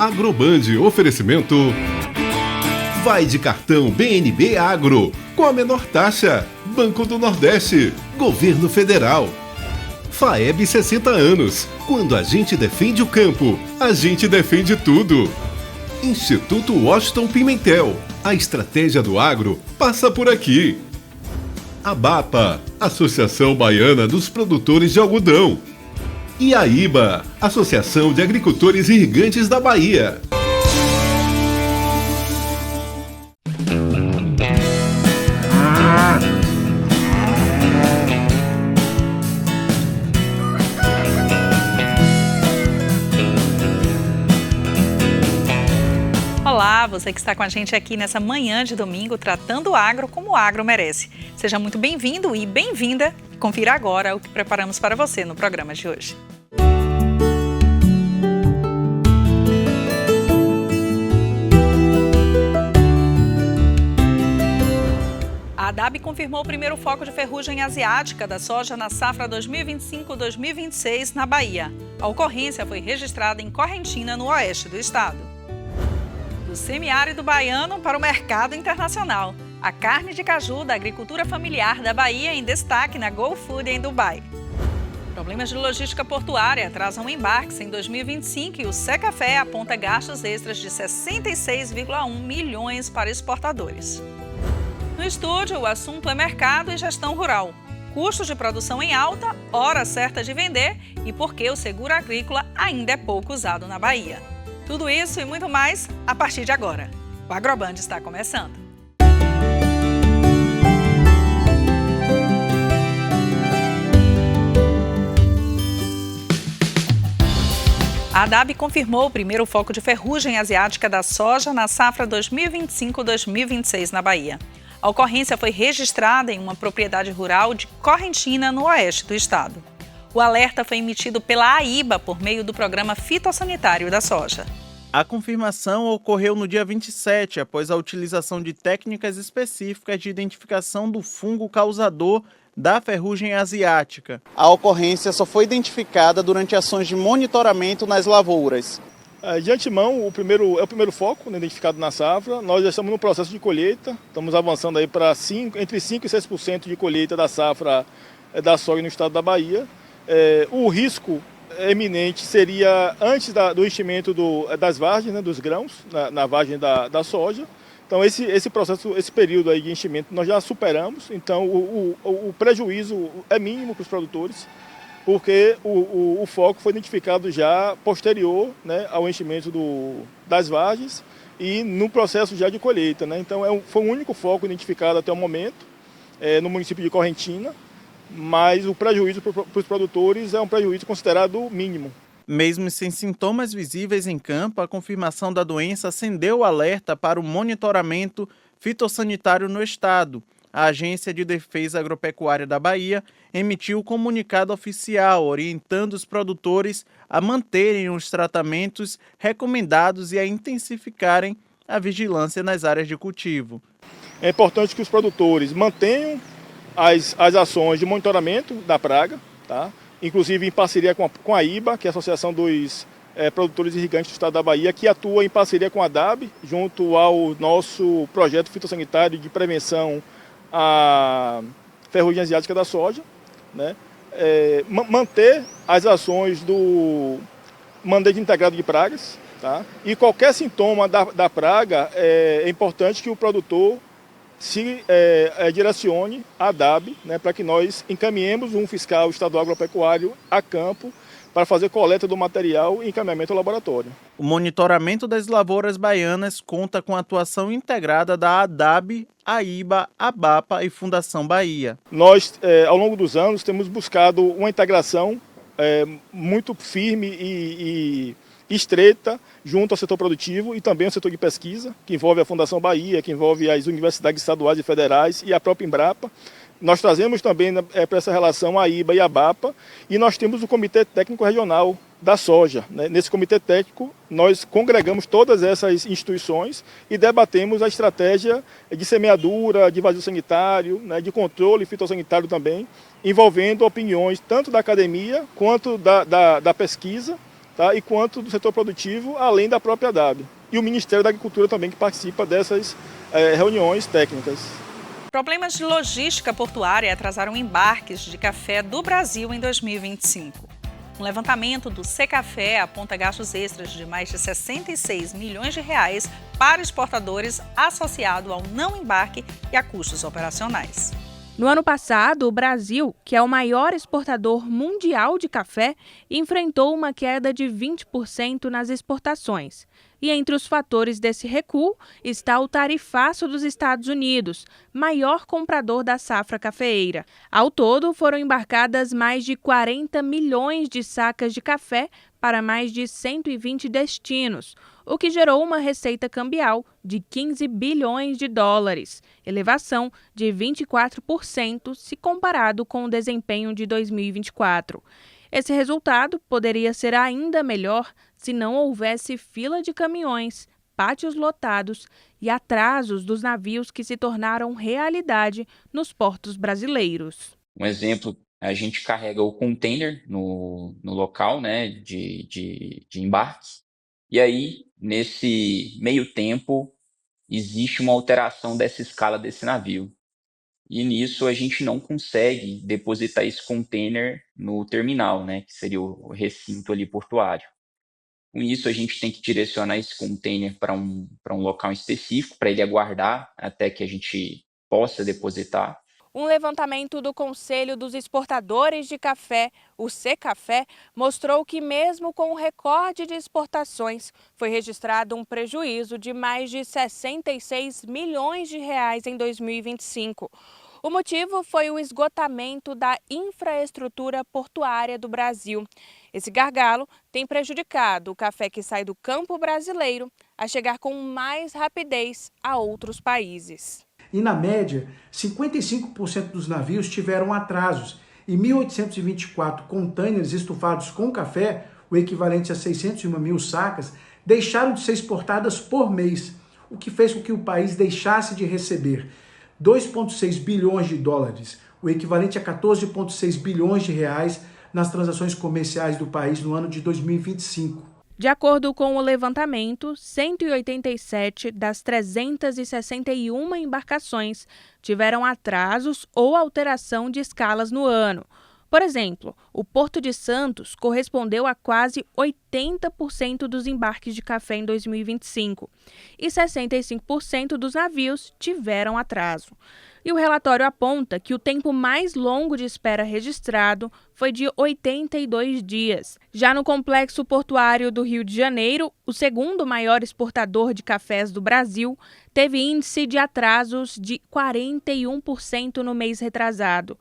Agroband oferecimento. Vai de cartão BNB Agro, com a menor taxa. Banco do Nordeste, Governo Federal. FAEB 60 anos. Quando a gente defende o campo, a gente defende tudo. Instituto Washington Pimentel. A estratégia do agro passa por aqui. ABAPA, Associação Baiana dos Produtores de Algodão. E a IBA, Associação de Agricultores Irrigantes da Bahia. Olá, você que está com a gente aqui nessa manhã de domingo, tratando o agro como o agro merece. Seja muito bem-vindo e bem-vinda. Confira agora o que preparamos para você no programa de hoje. A ADAB confirmou o primeiro foco de ferrugem asiática da soja na safra 2025-2026 na Bahia. A ocorrência foi registrada em Correntina, no oeste do estado. Do semiárido baiano para o mercado internacional. A carne de caju da agricultura familiar da Bahia em destaque na Go Food em Dubai. Problemas de logística portuária atrasam embarques em 2025 e o Secafé aponta gastos extras de 66,1 milhões para exportadores. No estúdio, o assunto é mercado e gestão rural. Custos de produção em alta, hora certa de vender e por que o seguro agrícola ainda é pouco usado na Bahia. Tudo isso e muito mais a partir de agora. O Agroband está começando. A ADAB confirmou o primeiro foco de ferrugem asiática da soja na safra 2025-2026 na Bahia. A ocorrência foi registrada em uma propriedade rural de Correntina, no oeste do estado. O alerta foi emitido pela AIBA por meio do Programa Fitossanitário da Soja. A confirmação ocorreu no dia 27, após a utilização de técnicas específicas de identificação do fungo causador da ferrugem asiática. A ocorrência só foi identificada durante ações de monitoramento nas lavouras. De antemão, é o primeiro foco identificado na safra. Nós já estamos no processo de colheita, estamos avançando aí para entre 5% e 6% de colheita da safra da soja no estado da Bahia. O risco eminente seria antes do enchimento das vargens, né, dos grãos, na vargem da soja. Então esse processo, esse período aí de enchimento nós já superamos, então o prejuízo é mínimo para os produtores, porque o foco foi identificado já posterior, né, ao enchimento das vargens e no processo já de colheita, né? Então foi o único foco identificado até o momento no município de Correntina. Mas o prejuízo para os produtores é um prejuízo considerado mínimo. Mesmo sem sintomas visíveis em campo, a confirmação da doença acendeu o alerta para o monitoramento fitossanitário no estado. A Agência de Defesa Agropecuária da Bahia emitiu um comunicado oficial orientando os produtores a manterem os tratamentos recomendados e a intensificarem a vigilância nas áreas de cultivo. É importante que os produtores mantenham as ações de monitoramento da praga, tá? Inclusive em parceria com a IBA, que é a Associação dos Produtores Irrigantes do Estado da Bahia, que atua em parceria com a ADAB, junto ao nosso projeto fitossanitário de prevenção à ferrugem asiática da soja, né? Manter as ações do manejo integrado de pragas, tá? E qualquer sintoma da praga, é importante que o produtor se direcione à ADAB, né, para que nós encaminhemos um fiscal estadual agropecuário a campo para fazer coleta do material e encaminhamento ao laboratório. O monitoramento das lavouras baianas conta com a atuação integrada da ADAB, AIBA, ABAPA e Fundação Bahia. Nós, ao longo dos anos, temos buscado uma integração muito firme e estreita junto ao setor produtivo e também ao setor de pesquisa, que envolve a Fundação Bahia, que envolve as universidades estaduais e federais e a própria Embrapa. Nós trazemos também para essa relação a IBA e a ABAPA e nós temos o Comitê Técnico Regional da Soja, né? Nesse Comitê Técnico, nós congregamos todas essas instituições e debatemos a estratégia de semeadura, de vazio sanitário, né? De controle fitossanitário também, envolvendo opiniões tanto da academia quanto da pesquisa, tá? E quanto do setor produtivo, além da própria ADAB. E o Ministério da Agricultura também, que participa dessas reuniões técnicas. Problemas de logística portuária atrasaram embarques de café do Brasil em 2025. Um levantamento do Secafé aponta gastos extras de mais de 66 milhões de reais para exportadores associado ao não embarque e a custos operacionais. No ano passado, o Brasil, que é o maior exportador mundial de café, enfrentou uma queda de 20% nas exportações. E entre os fatores desse recuo está o tarifaço dos Estados Unidos, maior comprador da safra cafeeira. Ao todo, foram embarcadas mais de 40 milhões de sacas de café para mais de 120 destinos, o que gerou uma receita cambial de 15 bilhões de dólares, elevação de 24% se comparado com o desempenho de 2024. Esse resultado poderia ser ainda melhor se não houvesse fila de caminhões, pátios lotados e atrasos dos navios que se tornaram realidade nos portos brasileiros. Um exemplo, a gente carrega o container no local, né, de embarque, e aí, nesse meio tempo, existe uma alteração dessa escala desse navio. E nisso a gente não consegue depositar esse container no terminal, né, que seria o recinto ali portuário. Com isso, a gente tem que direcionar esse container para um local específico, para ele aguardar até que a gente possa depositar. Um levantamento do Conselho dos Exportadores de Café, o Secafé, mostrou que mesmo com o recorde de exportações, foi registrado um prejuízo de mais de 66 milhões de reais em 2025. O motivo foi o esgotamento da infraestrutura portuária do Brasil. Esse gargalo tem prejudicado o café que sai do campo brasileiro a chegar com mais rapidez a outros países. E, na média, 55% dos navios tiveram atrasos e 1.824 contêineres estufados com café, o equivalente a 601 mil sacas, deixaram de ser exportadas por mês, o que fez com que o país deixasse de receber 2,6 bilhões de dólares, o equivalente a 14,6 bilhões de reais nas transações comerciais do país no ano de 2025. De acordo com o levantamento, 187 das 361 embarcações tiveram atrasos ou alteração de escalas no ano. Por exemplo, o Porto de Santos correspondeu a quase 80% dos embarques de café em 2025 e 65% dos navios tiveram atraso. E o relatório aponta que o tempo mais longo de espera registrado foi de 82 dias. Já no complexo portuário do Rio de Janeiro, o segundo maior exportador de cafés do Brasil, teve índice de atrasos de 41% no mês retrasado.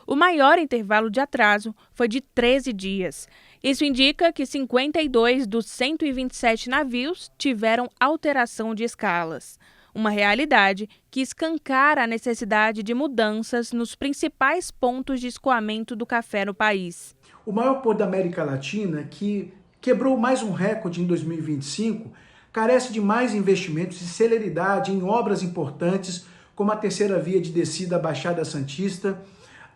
O maior intervalo de atraso foi de 13 dias. Isso indica que 52 dos 127 navios tiveram alteração de escalas. Uma realidade que escancara a necessidade de mudanças nos principais pontos de escoamento do café no país. O maior porto da América Latina, que quebrou mais um recorde em 2025, carece de mais investimentos e celeridade em obras importantes, como a terceira via de descida à Baixada Santista,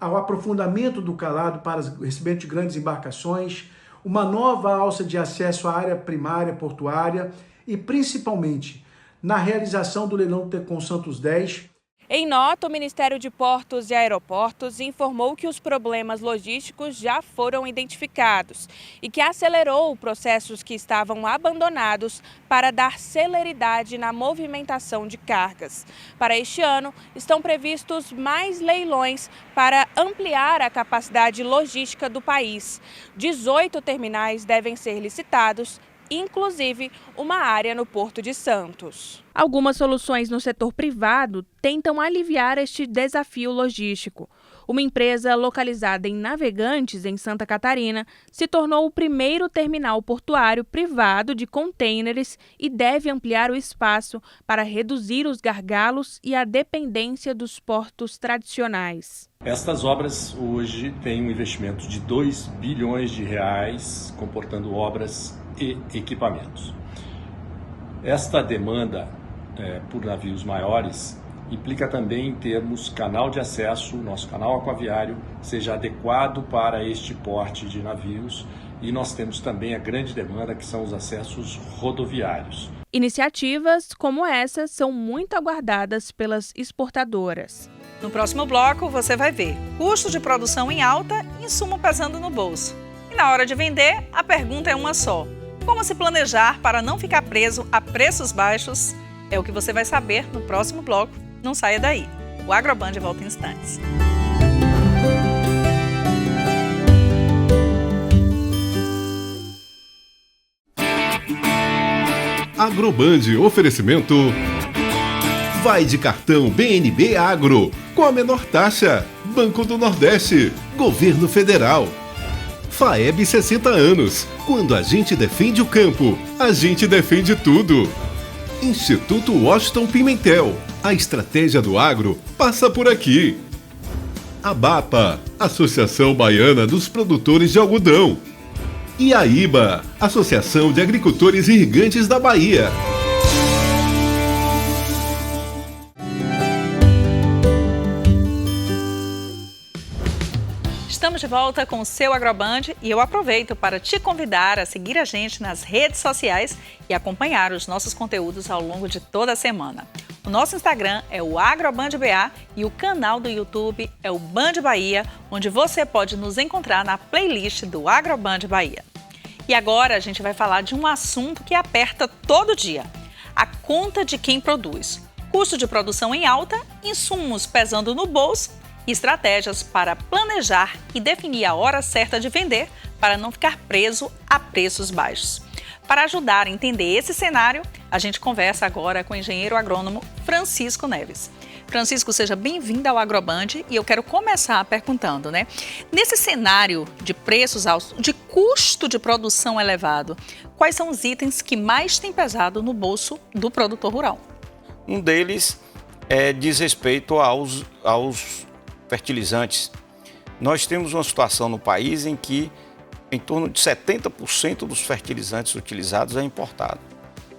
ao aprofundamento do calado para o recebimento de grandes embarcações, uma nova alça de acesso à área primária portuária e, principalmente, na realização do leilão do Tecon Santos 10. Em nota, o Ministério de Portos e Aeroportos informou que os problemas logísticos já foram identificados e que acelerou processos que estavam abandonados para dar celeridade na movimentação de cargas. Para este ano, estão previstos mais leilões para ampliar a capacidade logística do país. 18 terminais devem ser licitados, inclusive uma área no Porto de Santos. Algumas soluções no setor privado tentam aliviar este desafio logístico. Uma empresa localizada em Navegantes, em Santa Catarina, se tornou o primeiro terminal portuário privado de contêineres e deve ampliar o espaço para reduzir os gargalos e a dependência dos portos tradicionais. Estas obras hoje têm um investimento de 2 bilhões de reais, comportando obras e equipamentos. Esta demanda por navios maiores implica também em termos canal de acesso, nosso canal aquaviário, seja adequado para este porte de navios e nós temos também a grande demanda que são os acessos rodoviários. Iniciativas como essa são muito aguardadas pelas exportadoras. No próximo bloco, você vai ver custo de produção em alta e insumo pesando no bolso. E na hora de vender, a pergunta é uma só. Como se planejar para não ficar preso a preços baixos? É o que você vai saber no próximo bloco. Não saia daí. O Agroband volta em instantes. Agroband, oferecimento. Vai de cartão BNB Agro, com a menor taxa. Banco do Nordeste, Governo Federal. FAEB 60 anos. Quando a gente defende o campo, a gente defende tudo. Instituto Washington Pimentel. A estratégia do agro passa por aqui. ABAPA, Associação Baiana dos Produtores de Algodão. E a IBA, Associação de Agricultores Irrigantes da Bahia. Estamos de volta com o seu Agroband e eu aproveito para te convidar a seguir a gente nas redes sociais e acompanhar os nossos conteúdos ao longo de toda a semana. O nosso Instagram é o AgrobandBA e o canal do YouTube é o Band Bahia, onde você pode nos encontrar na playlist do Agroband Bahia. E agora a gente vai falar de um assunto que aperta todo dia: a conta de quem produz. Custo de produção em alta, insumos pesando no bolso e estratégias para planejar e definir a hora certa de vender para não ficar preso a preços baixos. Para ajudar a entender esse cenário, a gente conversa agora com o engenheiro agrônomo Francisco Neves. Francisco, seja bem-vindo ao Agroband e eu quero começar perguntando, nesse cenário de preços altos, de custo de produção elevado, quais são os itens que mais têm pesado no bolso do produtor rural? Um deles diz respeito aos fertilizantes. Nós temos uma situação no país em que em torno de 70% dos fertilizantes utilizados é importado.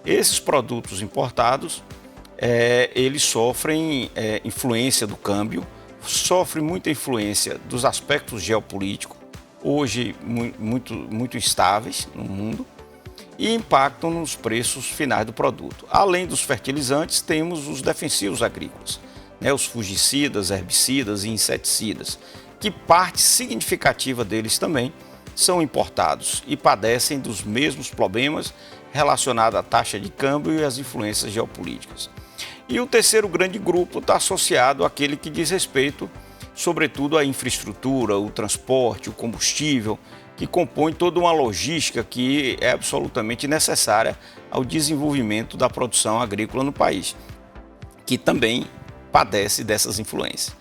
Esses produtos importados, eles sofrem influência do câmbio, sofrem muita influência dos aspectos geopolíticos, hoje muito instáveis no mundo, e impactam nos preços finais do produto. Além dos fertilizantes, temos os defensivos agrícolas, os fungicidas, herbicidas e inseticidas, que parte significativa deles também são importados e padecem dos mesmos problemas relacionados à taxa de câmbio e às influências geopolíticas. E o terceiro grande grupo está associado àquele que diz respeito, sobretudo, à infraestrutura, o transporte, o combustível, que compõe toda uma logística que é absolutamente necessária ao desenvolvimento da produção agrícola no país, que também padece dessas influências.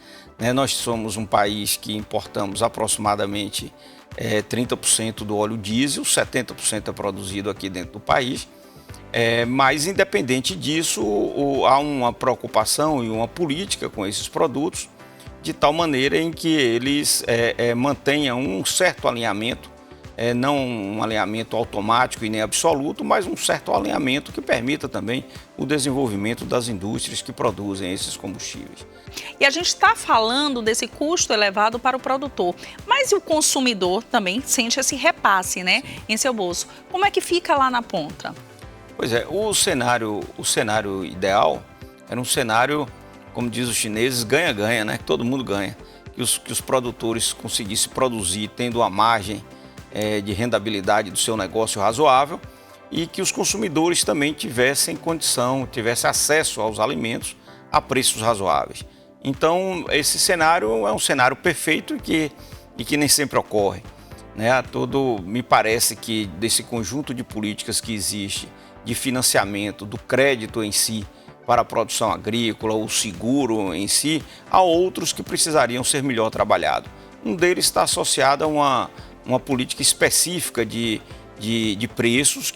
Nós somos um país que importamos aproximadamente 30% do óleo diesel, 70% é produzido aqui dentro do país, mas independente disso, há uma preocupação e uma política com esses produtos, de tal maneira em que eles mantenham um certo alinhamento, não um alinhamento automático e nem absoluto, mas um certo alinhamento que permita também o desenvolvimento das indústrias que produzem esses combustíveis. E a gente está falando desse custo elevado para o produtor, mas o consumidor também sente esse repasse, em seu bolso. Como é que fica lá na ponta? Pois é, o cenário ideal era um cenário, como diz os chineses, ganha-ganha, que todo mundo ganha. Que os produtores conseguissem produzir tendo uma margem de rendabilidade do seu negócio razoável e que os consumidores também tivessem condição, tivessem acesso aos alimentos a preços razoáveis. Então, esse cenário é um cenário perfeito e que nem sempre ocorre. Me parece que desse conjunto de políticas que existe, de financiamento, do crédito em si para a produção agrícola, o seguro em si, há outros que precisariam ser melhor trabalhados. Um deles está associado a uma política específica de preços,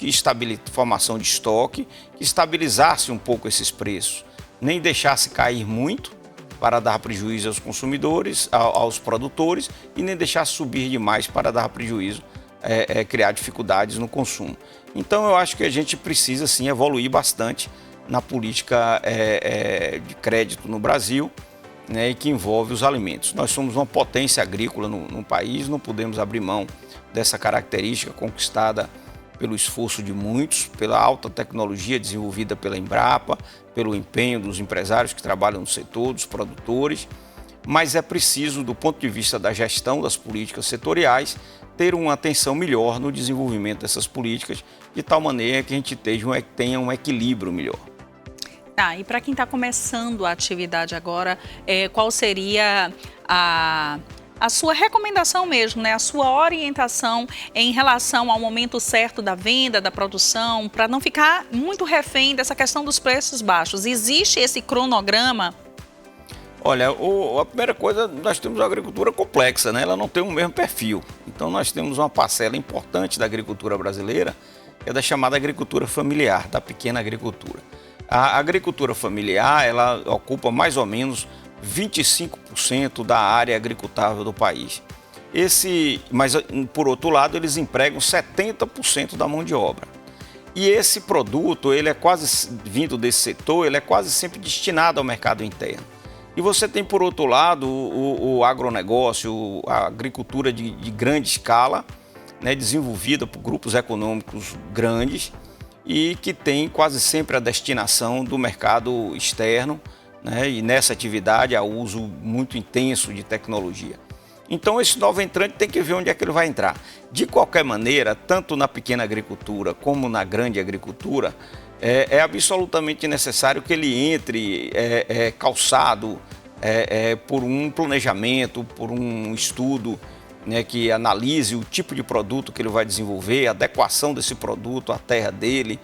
formação de estoque, que estabilizasse um pouco esses preços, nem deixasse cair muito para dar prejuízo aos consumidores, aos produtores, e nem deixasse subir demais para dar prejuízo, criar dificuldades no consumo. Então eu acho que a gente precisa sim evoluir bastante na política de crédito no Brasil, né, e que envolve os alimentos. Nós somos uma potência agrícola no país, não podemos abrir mão dessa característica conquistada pelo esforço de muitos, pela alta tecnologia desenvolvida pela Embrapa, pelo empenho dos empresários que trabalham no setor, dos produtores, mas é preciso, do ponto de vista da gestão das políticas setoriais, ter uma atenção melhor no desenvolvimento dessas políticas, de tal maneira que a gente tenha um equilíbrio melhor. E para quem está começando a atividade agora, qual seria a sua recomendação mesmo, né? A sua orientação em relação ao momento certo da venda, da produção, para não ficar muito refém dessa questão dos preços baixos? Existe esse cronograma? Olha, a primeira coisa, nós temos uma agricultura complexa, né? Ela não tem o mesmo perfil. Então nós temos uma parcela importante da agricultura brasileira, que é da chamada agricultura familiar, da pequena agricultura. A agricultura familiar, ela ocupa mais ou menos 25% da área agricultável do país. Mas, por outro lado, eles empregam 70% da mão de obra. E esse produto, ele é quase, vindo desse setor, ele é quase sempre destinado ao mercado interno. E você tem, por outro lado, o agronegócio, a agricultura de grande escala, né, desenvolvida por grupos econômicos grandes e que tem quase sempre a destinação do mercado externo, né, e nessa atividade há uso muito intenso de tecnologia. Então esse novo entrante tem que ver onde é que ele vai entrar. De qualquer maneira, tanto na pequena agricultura como na grande agricultura, é absolutamente necessário que ele entre calçado por um planejamento, por um estudo, né, que analise o tipo de produto que ele vai desenvolver, a adequação desse produto à terra dele,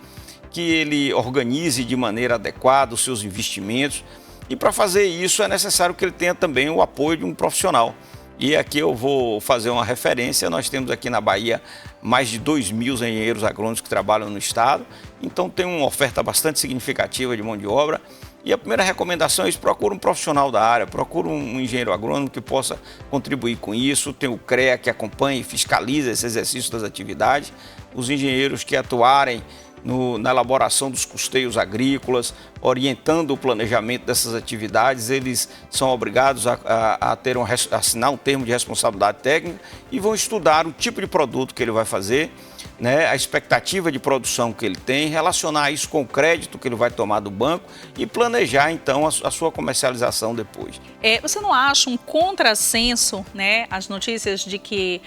que ele organize de maneira adequada os seus investimentos. E para fazer isso é necessário que ele tenha também o apoio de um profissional. E aqui eu vou fazer uma referência, nós temos aqui na Bahia mais de 2.000 engenheiros agrônomos que trabalham no estado, então tem uma oferta bastante significativa de mão de obra. E a primeira recomendação é isso: procura um profissional da área, procura um engenheiro agrônomo que possa contribuir com isso, tem o CREA que acompanha e fiscaliza esse exercício das atividades, os engenheiros que atuarem na elaboração dos custeios agrícolas, orientando o planejamento dessas atividades, eles são obrigados a assinar um termo de responsabilidade técnica e vão estudar o tipo de produto que ele vai fazer, né, a expectativa de produção que ele tem, relacionar isso com o crédito que ele vai tomar do banco e planejar então a sua comercialização depois. Você não acha um contrassenso, né, as notícias de que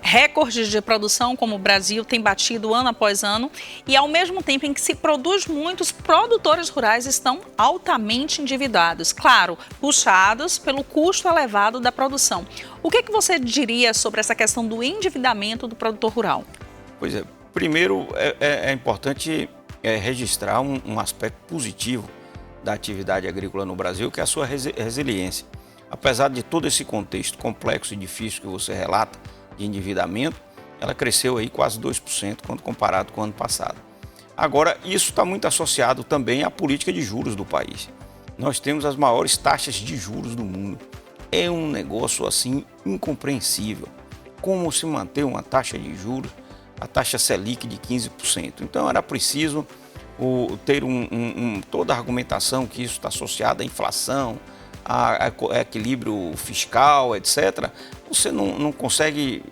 recordes de produção como o Brasil tem batido ano após ano e ao mesmo tempo em que se produz muito, os produtores rurais estão altamente endividados, claro, puxados pelo custo elevado da produção. O que você diria sobre essa questão do endividamento do produtor rural? Pois é, primeiro é importante registrar um aspecto positivo da atividade agrícola no Brasil, que é a sua resiliência. Apesar de todo esse contexto complexo e difícil que você relata de endividamento, ela cresceu aí quase 2% quando comparado com o ano passado. Agora, isso está muito associado também à política de juros do país. Nós temos as maiores taxas de juros do mundo. É um negócio assim incompreensível. Como se manter uma taxa de juros, a taxa Selic de 15%. Então era preciso ter toda a argumentação que isso está associado à inflação, a equilíbrio fiscal, etc. Você não consegue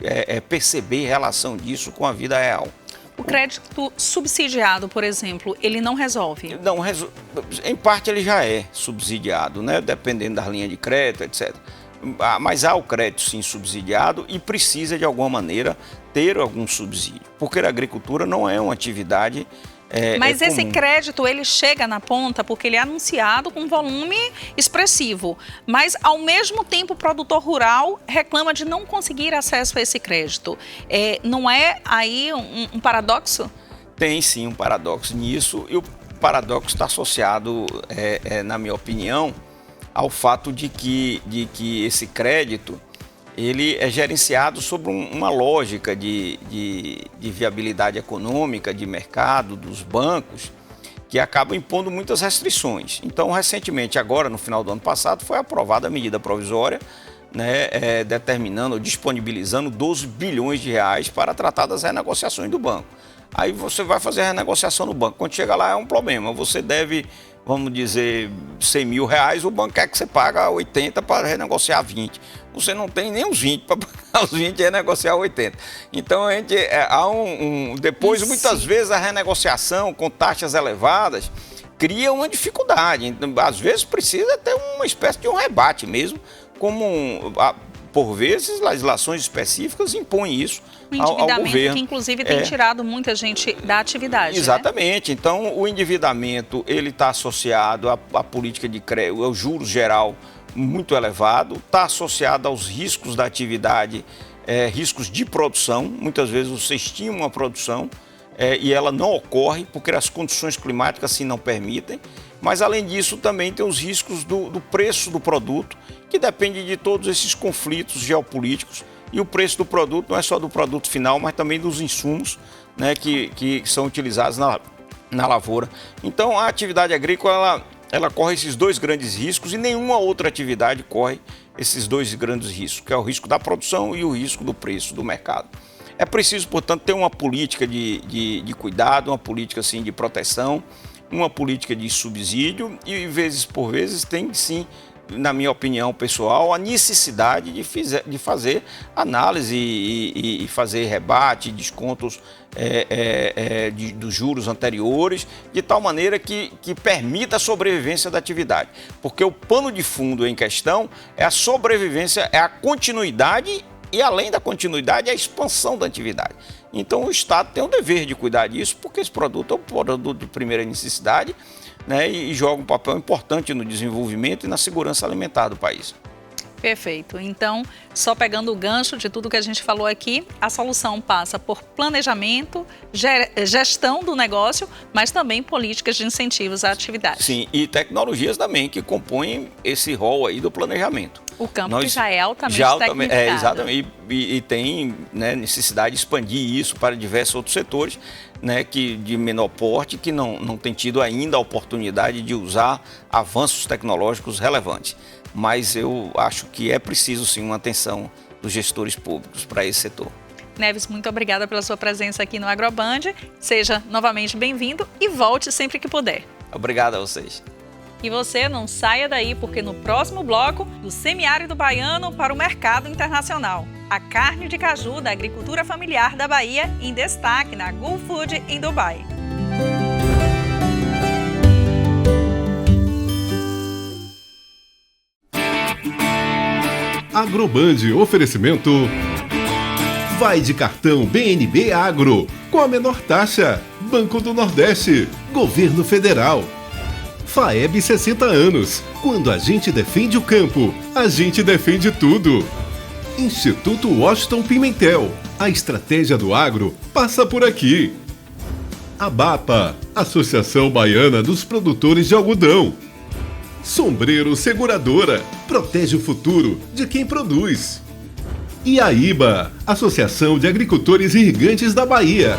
perceber relação disso com a vida real. O crédito subsidiado, por exemplo, ele não resolve? Não, em parte ele já é subsidiado, né? Dependendo da linha de crédito, etc. Mas há o crédito sim subsidiado e precisa de alguma maneira ter algum subsídio, porque a agricultura não é uma atividade Mas esse crédito, ele chega na ponta porque ele é anunciado com um volume expressivo, mas ao mesmo tempo o produtor rural reclama de não conseguir acesso a esse crédito. Não é aí um paradoxo? Tem sim um paradoxo nisso, e o paradoxo está associado, na minha opinião, ao fato de que esse crédito ele é gerenciado sobre uma lógica de viabilidade econômica, de mercado, dos bancos, que acaba impondo muitas restrições. Então, recentemente, agora no final do ano passado, foi aprovada a medida provisória, né, determinando, disponibilizando 12 bilhões de reais para tratar das renegociações do banco. Aí você vai fazer a renegociação no banco. Quando chega lá é um problema, você deve vamos dizer, 100 mil reais, o banco quer que você paga 80 para renegociar 20. Você não tem nem os 20 para pagar os 20 e renegociar 80. Então, a gente, há depois, muitas vezes, a renegociação com taxas elevadas cria uma dificuldade. Então, às vezes, precisa ter uma espécie de um rebate mesmo, por vezes, legislações específicas impõem isso ao governo. Que, inclusive, tem tirado muita gente da atividade. Exatamente. Né? Então, o endividamento ele está associado à política de crédito, ao juros geral muito elevado, está associado aos riscos da atividade, riscos de produção. Muitas vezes você estima uma produção e ela não ocorre porque as condições climáticas assim não permitem. Mas, além disso, também tem os riscos do preço do produto, que depende de todos esses conflitos geopolíticos. E o preço do produto não é só do produto final, mas também dos insumos, né, que são utilizados na lavoura. Então, a atividade agrícola ela corre esses dois grandes riscos e nenhuma outra atividade corre esses dois grandes riscos, que é o risco da produção e o risco do preço do mercado. É preciso, portanto, ter uma política de cuidado, uma política assim, de proteção, uma política de subsídio e, vezes por vezes, tem sim, na minha opinião pessoal, a necessidade de fazer análise e fazer rebate, descontos dos juros anteriores, de tal maneira que permita a sobrevivência da atividade. Porque o pano de fundo em questão é a sobrevivência, é a continuidade e, além da continuidade, a expansão da atividade. Então, o Estado tem o dever de cuidar disso, porque esse produto é um produto de primeira necessidade, né, e joga um papel importante no desenvolvimento e na segurança alimentar do país. Perfeito. Então, só pegando o gancho de tudo que a gente falou aqui, a solução passa por planejamento, gestão do negócio, mas também políticas de incentivos à atividade. Sim, e tecnologias também que compõem esse rol aí do planejamento. O campo que já é altamente tecnificado. Exatamente, e tem, né, necessidade de expandir isso para diversos outros setores, né, de menor porte, que não tem tido ainda a oportunidade de usar avanços tecnológicos relevantes. Mas eu acho que é preciso, sim, uma atenção dos gestores públicos para esse setor. Neves, muito obrigada pela sua presença aqui no Agroband. Seja novamente bem-vindo e volte sempre que puder. Obrigado a vocês. E você não saia daí, porque no próximo bloco, do semiárido baiano para o mercado internacional. A carne de caju da agricultura familiar da Bahia em destaque na Gulf Food em Dubai. Agroband, oferecimento. Vai de cartão BNB Agro, com a menor taxa. Banco do Nordeste, Governo Federal. FAEB 60 anos. Quando a gente defende o campo, a gente defende tudo. Instituto Washington Pimentel. A estratégia do agro passa por aqui. ABAPA, Associação Baiana dos Produtores de Algodão. Sombreiro Seguradora, protege o futuro de quem produz. E a IBA, Associação de Agricultores Irrigantes da Bahia.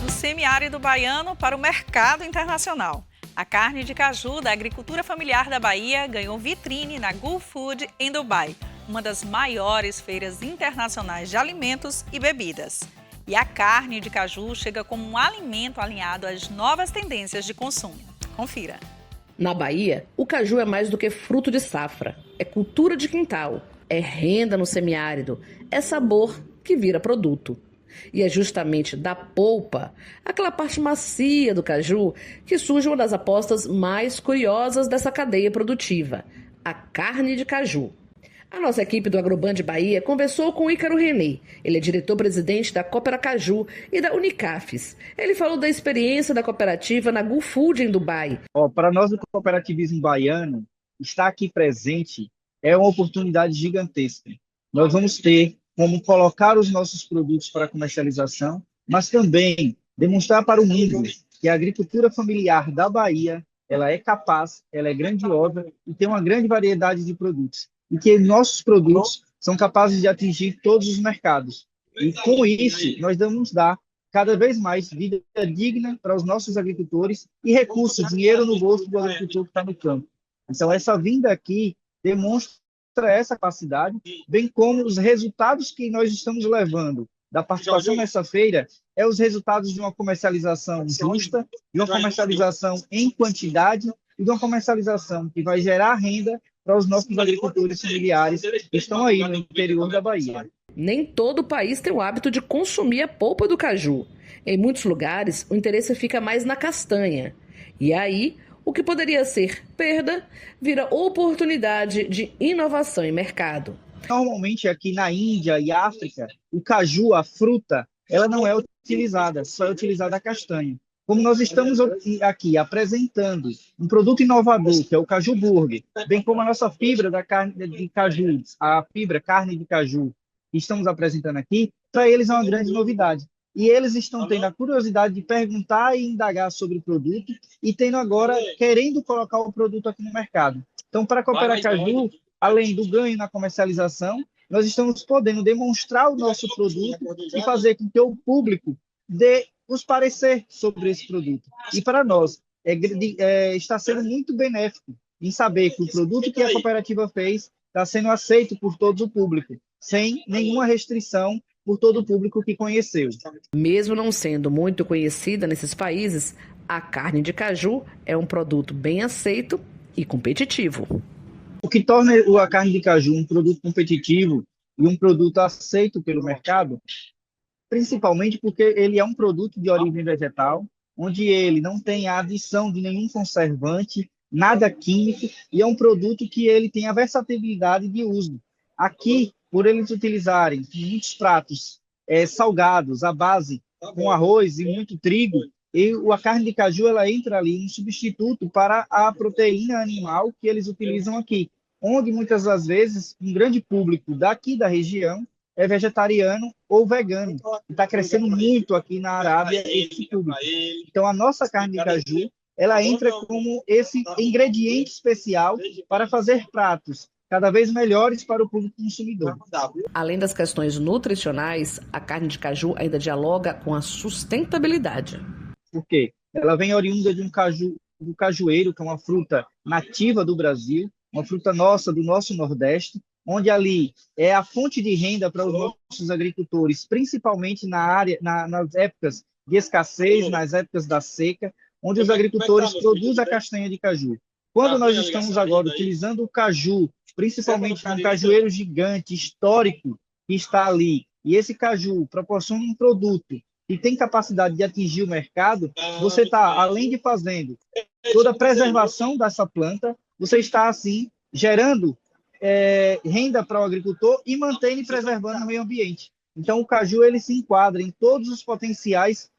Do semiárido baiano para o mercado internacional. A carne de caju da agricultura familiar da Bahia ganhou vitrine na Gulf Food em Dubai, uma das maiores feiras internacionais de alimentos e bebidas. E a carne de caju chega como um alimento alinhado às novas tendências de consumo. Confira. Na Bahia, o caju é mais do que fruto de safra. É cultura de quintal, é renda no semiárido, é sabor que vira produto. E é justamente da polpa, aquela parte macia do caju, que surge uma das apostas mais curiosas dessa cadeia produtiva, a carne de caju. A nossa equipe do Agroband Bahia conversou com o Ícaro René. Ele é diretor-presidente da Coopera Caju e da Unicafes. Ele falou da experiência da cooperativa na Gulf Food em Dubai. Para nós, o cooperativismo baiano, estar aqui presente é uma oportunidade gigantesca. Nós vamos ter como colocar os nossos produtos para comercialização, mas também demonstrar para o mundo que a agricultura familiar da Bahia ela é capaz, ela é grandiosa e tem uma grande variedade de produtos. E que nossos produtos são capazes de atingir todos os mercados. E com isso, nós vamos dar cada vez mais vida digna para os nossos agricultores e recursos, dinheiro no bolso do agricultor que está no campo. Então, essa vinda aqui demonstra essa capacidade, bem como os resultados que nós estamos levando da participação nessa feira, os resultados de uma comercialização justa, de uma comercialização em quantidade e de uma comercialização que vai gerar renda para os nossos agricultores familiares que estão aí no interior da Bahia. Nem todo o país tem o hábito de consumir a polpa do caju. Em muitos lugares, o interesse fica mais na castanha. E aí, o que poderia ser perda, vira oportunidade de inovação em mercado. Normalmente, aqui na Índia e África, o caju, a fruta, ela não é utilizada, só é utilizada a castanha. Como nós estamos aqui apresentando um produto inovador, que é o Caju Burger, bem como a nossa fibra da carne de caju, a fibra carne de caju, que estamos apresentando aqui, para eles é uma grande novidade. E eles estão tendo a curiosidade de perguntar e indagar sobre o produto e tendo agora, querendo colocar o produto aqui no mercado. Então, para a Coopera Caju, além do ganho na comercialização, nós estamos podendo demonstrar o nosso produto e fazer com que o público dê os parecer sobre esse produto. E para nós, está sendo muito benéfico em saber que o produto que a cooperativa fez está sendo aceito por todo o público, sem nenhuma restrição por todo o público que conheceu. Mesmo não sendo muito conhecida nesses países, a carne de caju é um produto bem aceito e competitivo. O que torna a carne de caju um produto competitivo e um produto aceito pelo mercado, principalmente porque ele é um produto de origem vegetal, onde ele não tem a adição de nenhum conservante, nada químico, e é um produto que ele tem a versatilidade de uso. Aqui, por eles utilizarem muitos pratos salgados, à base com arroz e muito trigo, e a carne de caju ela entra ali um substituto para a proteína animal que eles utilizam aqui, onde muitas das vezes um grande público daqui da região é vegetariano ou vegano. Está crescendo muito aqui na Arábia esse público. Então, a nossa carne de caju, ela entra como esse ingrediente especial para fazer pratos cada vez melhores para o público consumidor. Além das questões nutricionais, a carne de caju ainda dialoga com a sustentabilidade. Por quê? Ela vem oriunda de do cajueiro, que é uma fruta nativa do Brasil, uma fruta nossa, do nosso Nordeste, onde ali é a fonte de renda para os nossos agricultores, principalmente nas épocas de escassez, nas épocas da seca, onde os agricultores produzem a castanha de caju. Quando nós estamos agora utilizando o caju, principalmente um cajueiro gigante, histórico, que está ali, e esse caju proporciona um produto que tem capacidade de atingir o mercado, você está, além de fazendo toda a preservação dessa planta, você está, assim, gerando renda para o agricultor e mantendo e preservando o meio ambiente. Então, o caju ele se enquadra em todos os potenciais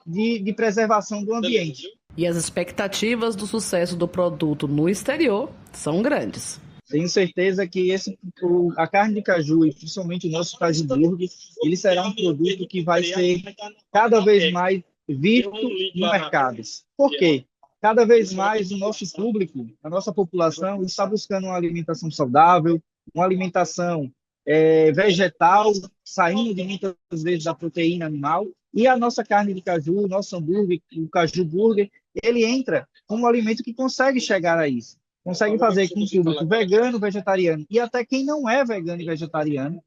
de preservação do ambiente. E as expectativas do sucesso do produto no exterior são grandes. Tenho certeza que a carne de caju, e principalmente o nosso Caju Burger, ele será um produto que vai ser cada vez mais visto no mercado. Por quê? Cada vez mais o nosso público, a nossa população, está buscando uma alimentação saudável, uma alimentação vegetal, saindo de muitas vezes da proteína animal, e a nossa carne de caju, o nosso hambúrguer, o Caju Burger, ele entra como um alimento que consegue chegar a isso. Consegue fazer com que o público vegano, vegetariano, e até quem não é vegano e vegetariano,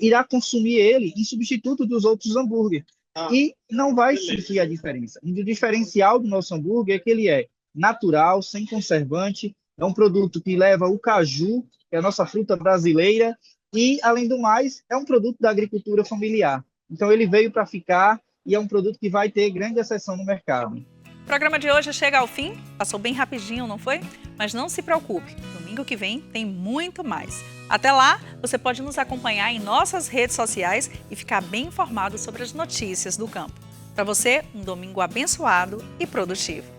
irá consumir ele em substituto dos outros hambúrgueres. E não vai sentir a diferença. O diferencial do nosso hambúrguer é que ele é natural, sem conservante, é um produto que leva o caju, que é a nossa fruta brasileira, e, além do mais, é um produto da agricultura familiar. Então, ele veio para ficar e é um produto que vai ter grande acessão no mercado. O programa de hoje chega ao fim. Passou bem rapidinho, não foi? Mas não se preocupe, domingo que vem tem muito mais. Até lá, você pode nos acompanhar em nossas redes sociais e ficar bem informado sobre as notícias do campo. Para você, um domingo abençoado e produtivo.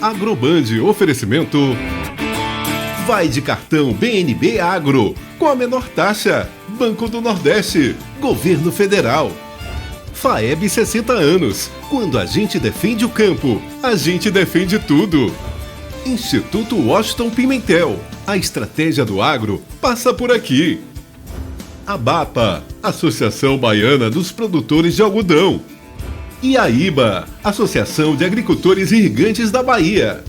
Agroband, oferecimento... Vai de cartão BNB Agro, com a menor taxa. Banco do Nordeste, Governo Federal. FAEB 60 anos. Quando a gente defende o campo, a gente defende tudo. Instituto Washington Pimentel. A estratégia do agro passa por aqui. ABAPA. Associação Baiana dos Produtores de Algodão. E a IBA, Associação de Agricultores Irrigantes da Bahia.